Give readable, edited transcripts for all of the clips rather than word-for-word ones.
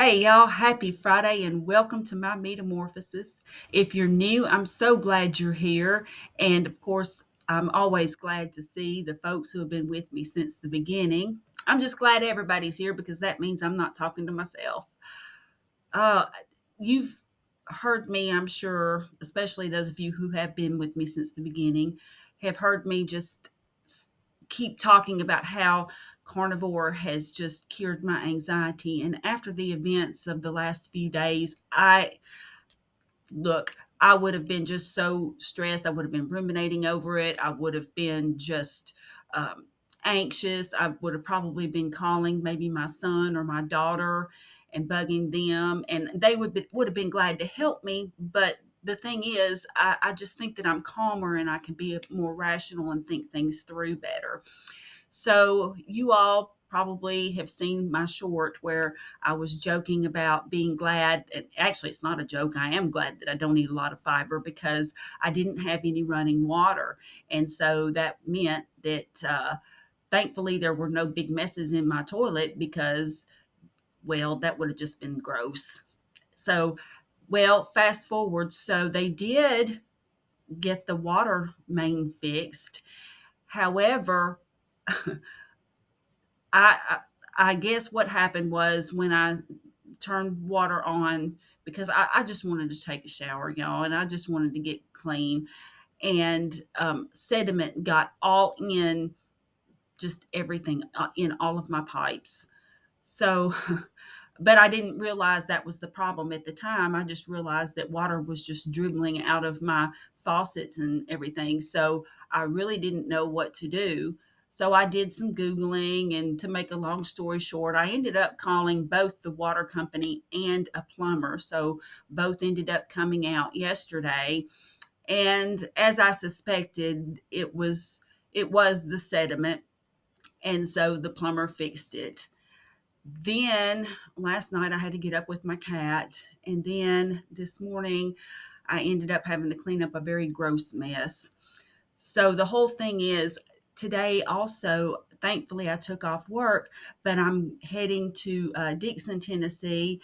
Hey y'all, happy Friday and welcome to my metamorphosis. If you're new, I'm so glad you're here. And of course, I'm always glad to see the folks who have been with me since the beginning. I'm just glad everybody's here because that means I'm not talking to myself. Uh, you've heard me, I'm sure, especially those of you who have been with me since the beginning, have heard me just s- keep talking about how carnivore has just cured my anxiety. And after the events of the last few days, I would have been just so stressed. I would have been ruminating over it. I would have been just um, anxious. I would have probably been calling maybe my son or my daughter and bugging them, and they would have been glad to help me. But the thing is, I just think that I'm calmer and I can be more rational and think things through better. So you all probably have seen my short where I was joking about being glad. And actually, it's not a joke. I am glad that I don't eat a lot of fiber because I didn't have any running water. And so that meant that thankfully there were no big messes in my toilet because, well, that would have just been gross. So, well, fast forward. So they did get the water main fixed. However, I I guess what happened was when I turned water on because I just wanted to take a shower, y'all, and I just wanted to get clean. And sediment got all in just everything in all of my pipes. So, but I didn't realize that was the problem at the time. I just realized that water was just dribbling out of my faucets and everything. So I really didn't know what to do. So I did some Googling, and to make a long story short, I ended up calling both the water company and a plumber. So both ended up coming out yesterday. And as I suspected, it was the sediment. And so the plumber fixed it. Then last night I had to get up with my cat. And then this morning I ended up having to clean up a very gross mess. So the whole thing is today also, thankfully, I took off work, but I'm heading to Dixon, Tennessee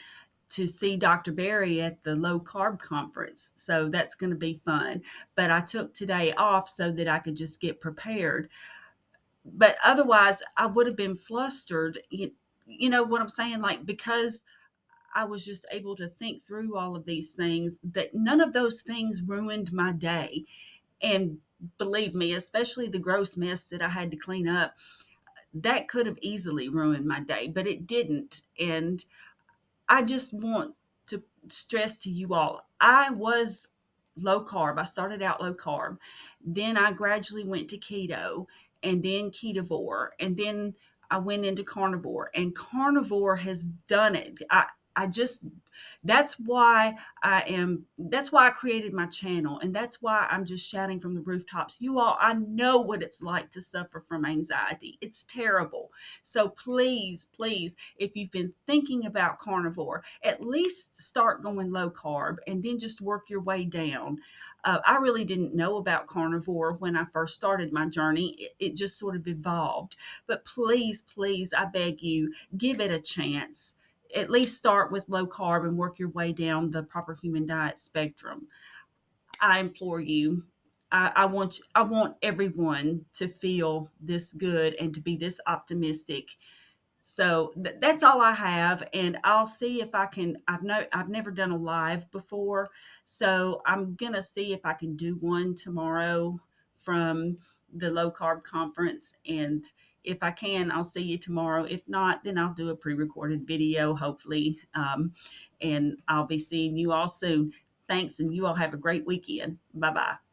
to see Dr. Barry at the low carb conference. So that's going to be fun. But I took today off so that I could just get prepared. But otherwise, I would have been flustered. You know what I'm saying? Like, because I was just able to think through all of these things, that none of those things ruined my day. And believe me, especially the gross mess that I had to clean up, that could have easily ruined my day, but it didn't. And I just want to stress to you all, I was low carb. I started out low carb. Then I gradually went to keto and then ketovore. And then I went into carnivore. And carnivore has done it. I just that's why I created my channel, and that's why I'm just shouting from the rooftops. You all, I know what it's like to suffer from anxiety. It's terrible. So please, if you've been thinking about carnivore, at least start going low carb and then just work your way down. I really didn't know about carnivore when I first started my journey. It just sort of evolved. But please, I beg you, give it a chance. At least start with low carb and work your way down the proper human diet spectrum. I implore you. I want everyone to feel this good and to be this optimistic. So that's all I have, and I'll see if I can. I've never done a live before, so I'm gonna see if I can do one tomorrow from the low carb conference. And if I can, I'll see you tomorrow. If not, then I'll do a pre-recorded video, hopefully, and I'll be seeing you all soon. Thanks, and you all have a great weekend. Bye bye.